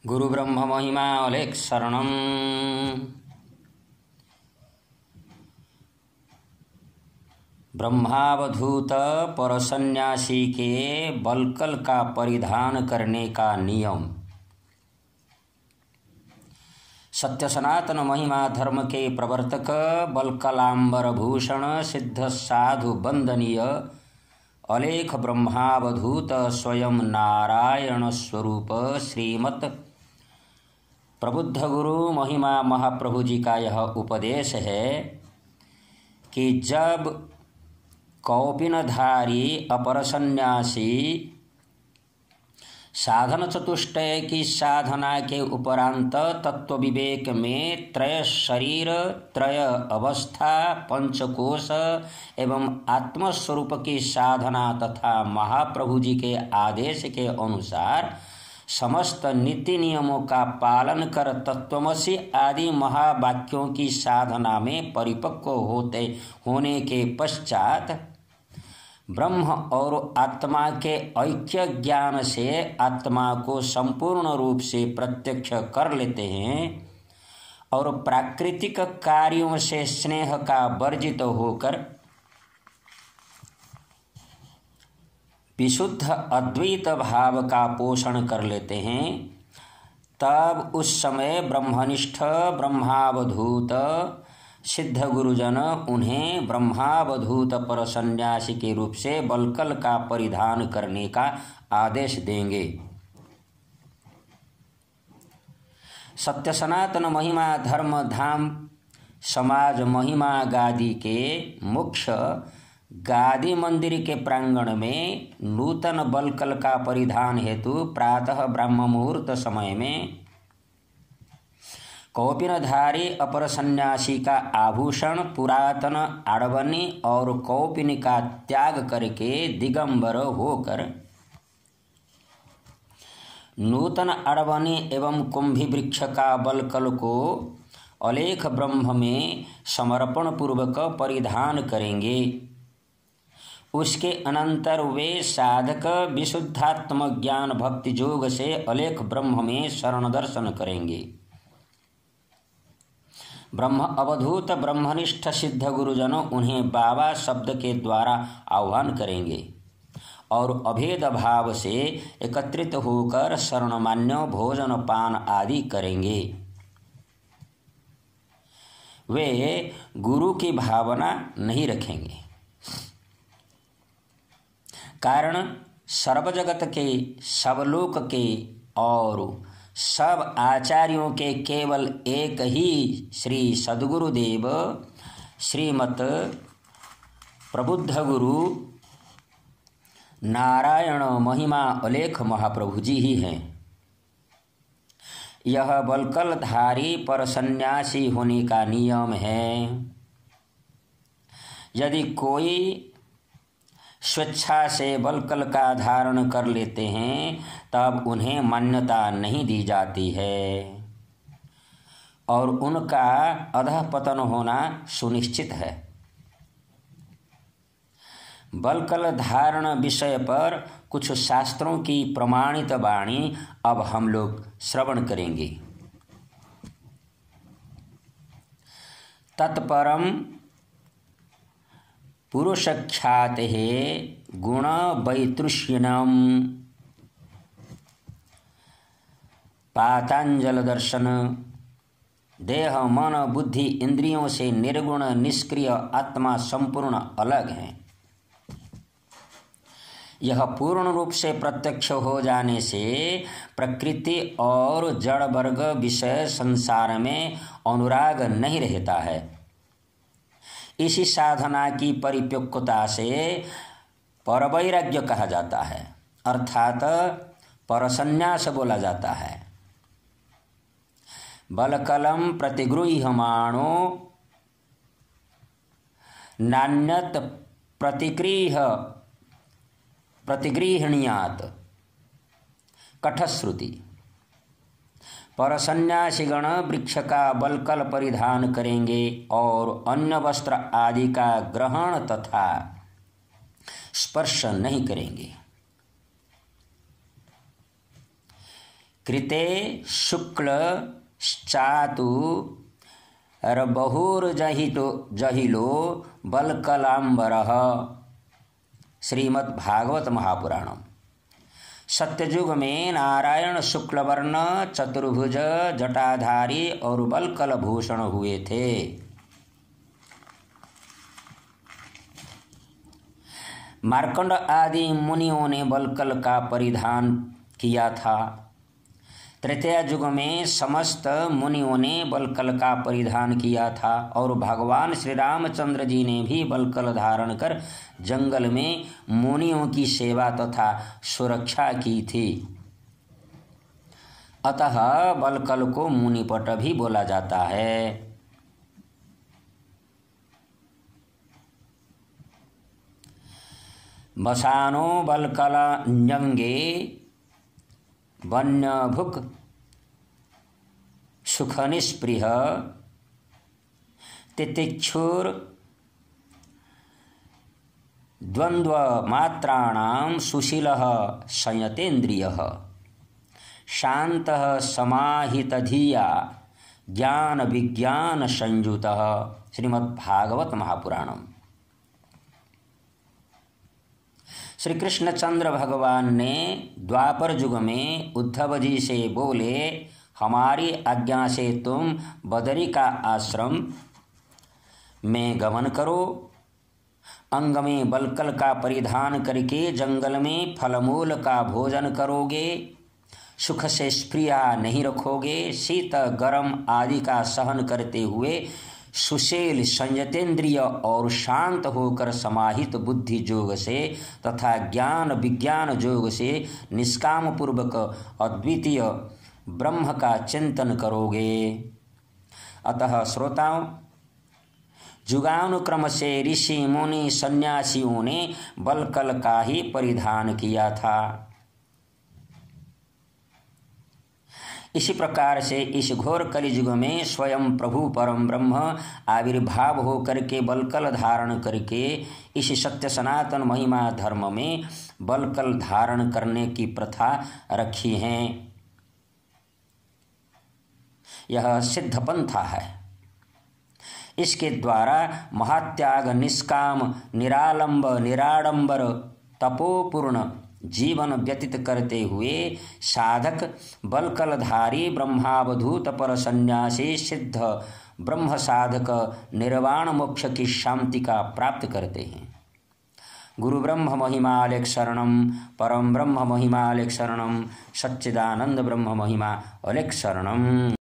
गुरु ब्रह्म महिमा अलेख शरणम। ब्रह्मावधूत परसन्यासी के बलकल का परिधान करने का नियम। सत्य सनातन महिमा धर्म के प्रवर्तक बलकलांबर भूषण सिद्ध साधु वंदनीय अलेख ब्रह्मावधूत स्वयं नारायण स्वरूप श्रीमत प्रबुद्ध गुरु महिमा महाप्रभु जी का यह उपदेश है कि जब कौपिनधारी अपर सन्यासी साधन चतुष्टय की साधना के उपरांत तत्व विवेक में त्रय शरीर, त्रय अवस्था, पंचकोश एवं आत्मस्वरूप की साधना तथा महाप्रभु जी के आदेश के अनुसार समस्त नीति नियमों का पालन कर तत्वमसि आदि महावाक्यों की साधना में परिपक्व होने के पश्चात ब्रह्म और आत्मा के ऐक्य ज्ञान से आत्मा को संपूर्ण रूप से प्रत्यक्ष कर लेते हैं और प्राकृतिक कार्यों से स्नेह का वर्जित होकर विशुद्ध अद्वैत भाव का पोषण कर लेते हैं, तब उस समय ब्रह्मनिष्ठ ब्रह्मावधूत सिद्ध गुरुजन उन्हें ब्रह्मावधूत पर सन्यासी के रूप से बलकल का परिधान करने का आदेश देंगे। सत्य सनातन महिमा धर्म धाम समाज महिमा गादी के मुख्य गादी मंदिर के प्रांगण में नूतन बलकल का परिधान हेतु प्रातः ब्रह्म मुहूर्त समय में कौपिनधारी अपर सन्यासी का आभूषण पुरातन आड़वनी और कौपिन का त्याग करके दिगंबर होकर नूतन आड़वनी एवं कुंभी वृक्ष का बलकल को अलेख ब्रह्म में समर्पण पूर्वक परिधान करेंगे। उसके अनंतर वे साधक विशुद्धात्म ज्ञान भक्ति योग से अलेख ब्रह्म में शरण दर्शन करेंगे। ब्रह्म अवधूत ब्रह्मनिष्ठ सिद्ध गुरुजनों उन्हें बाबा शब्द के द्वारा आह्वान करेंगे और अभेद भाव से एकत्रित होकर शरणमान्य भोजन पान आदि करेंगे। वे गुरु की भावना नहीं रखेंगे, कारण सर्व जगत के, सब लोक के और सब आचार्यों के केवल एक ही श्री सद्गुरुदेव श्रीमत प्रबुद्ध गुरु नारायण महिमा अलेख महाप्रभु जी ही हैं। यह बलकलधारी पर सन्यासी होने का नियम है। यदि कोई स्वेच्छा से बलकल का धारण कर लेते हैं तब उन्हें मान्यता नहीं दी जाती है और उनका अधःपतन होना सुनिश्चित है। बलकल धारण विषय पर कुछ शास्त्रों की प्रमाणित वाणी अब हम लोग श्रवण करेंगे। तत्परम पुरुषख्याते गुण वैतृष्यनम पातांजल दर्शन देह मन बुद्धि इंद्रियों से निर्गुण निष्क्रिय आत्मा संपूर्ण अलग है। यह पूर्ण रूप से प्रत्यक्ष हो जाने से प्रकृति और जड़ वर्ग विषय संसार में अनुराग नहीं रहता है। इसी साधना की परिपक्वता से परवैराग्य कहा जाता है, अर्थात परसन्यास बोला जाता है। बलकलम प्रतिगृह्यमाणो नान्यत प्रतिगृह्णीयात् कठश्रुति। परसन्यासीगण वृक्ष का बलकल परिधान करेंगे और अन्य वस्त्र आदि का ग्रहण तथा स्पर्श नहीं करेंगे। कृते शुक्ल चातु बहुर्जहिलो बलकलांबरः। श्रीमद्भागवत महापुराणम। सत्ययुग में नारायण शुक्ल वर्ण चतुर्भुज जटाधारी और बलकल भूषण हुए थे। मार्कंड आदि मुनियों ने बलकल का परिधान किया था। तृतीय युग में समस्त मुनियों ने बलकल का परिधान किया था और भगवान श्री रामचंद्र जी ने भी बलकल धारण कर जंगल में मुनियों की सेवा तथा सुरक्षा की थी। अतः बलकल को मुनिपट भी बोला जाता है। वसानो बलकलंजंगे वन्यभुक सुखनिस्पृह तितिक्षुर द्वंद्वमात्राणां सुशीलः संयतेन्द्रियः शान्तः समाहितधिया ज्ञान विज्ञान संयुतः। श्रीमद्भागवत महापुराणम। श्री कृष्णचंद्र भगवान ने द्वापर युग में उद्धव जी से बोले, हमारी आज्ञा से तुम बदरी का आश्रम में गमन करो, अंग में बलकल का परिधान करके जंगल में फलमूल का भोजन करोगे, सुख से स्प्रिया नहीं रखोगे, शीत गरम आदि का सहन करते हुए सुशील संयतेन्द्रिय और शांत होकर समाहित बुद्धि योग से तथा ज्ञान विज्ञान योग से निष्काम पूर्वक अद्वितीय ब्रह्म का चिंतन करोगे। अतः श्रोताओं, युगानुक्रम से ऋषि मुनि सन्यासियों ने बलकल का ही परिधान किया था। इसी प्रकार से इस घोर कलियुग में स्वयं प्रभु परम ब्रह्म आविर्भाव होकर के बलकल धारण करके इस सत्य सनातन महिमा धर्म में बलकल धारण करने की प्रथा रखी है। यह सिद्ध पंथा है। इसके द्वारा महात्याग, निष्काम, निरालंब, निराडंबर, तपोपूर्ण जीवन व्यतीत करते हुए साधक बलकलधारी ब्रह्मावधूत पर सन्यासी सिद्ध ब्रह्म साधक निर्वाण मोक्ष की शांति का प्राप्त करते हैं। गुरु ब्रह्म महिमालेख शरणम, परम ब्रह्म महिमालेख शरणम, सच्चिदानंद ब्रह्म महिमा अलेख शरणम।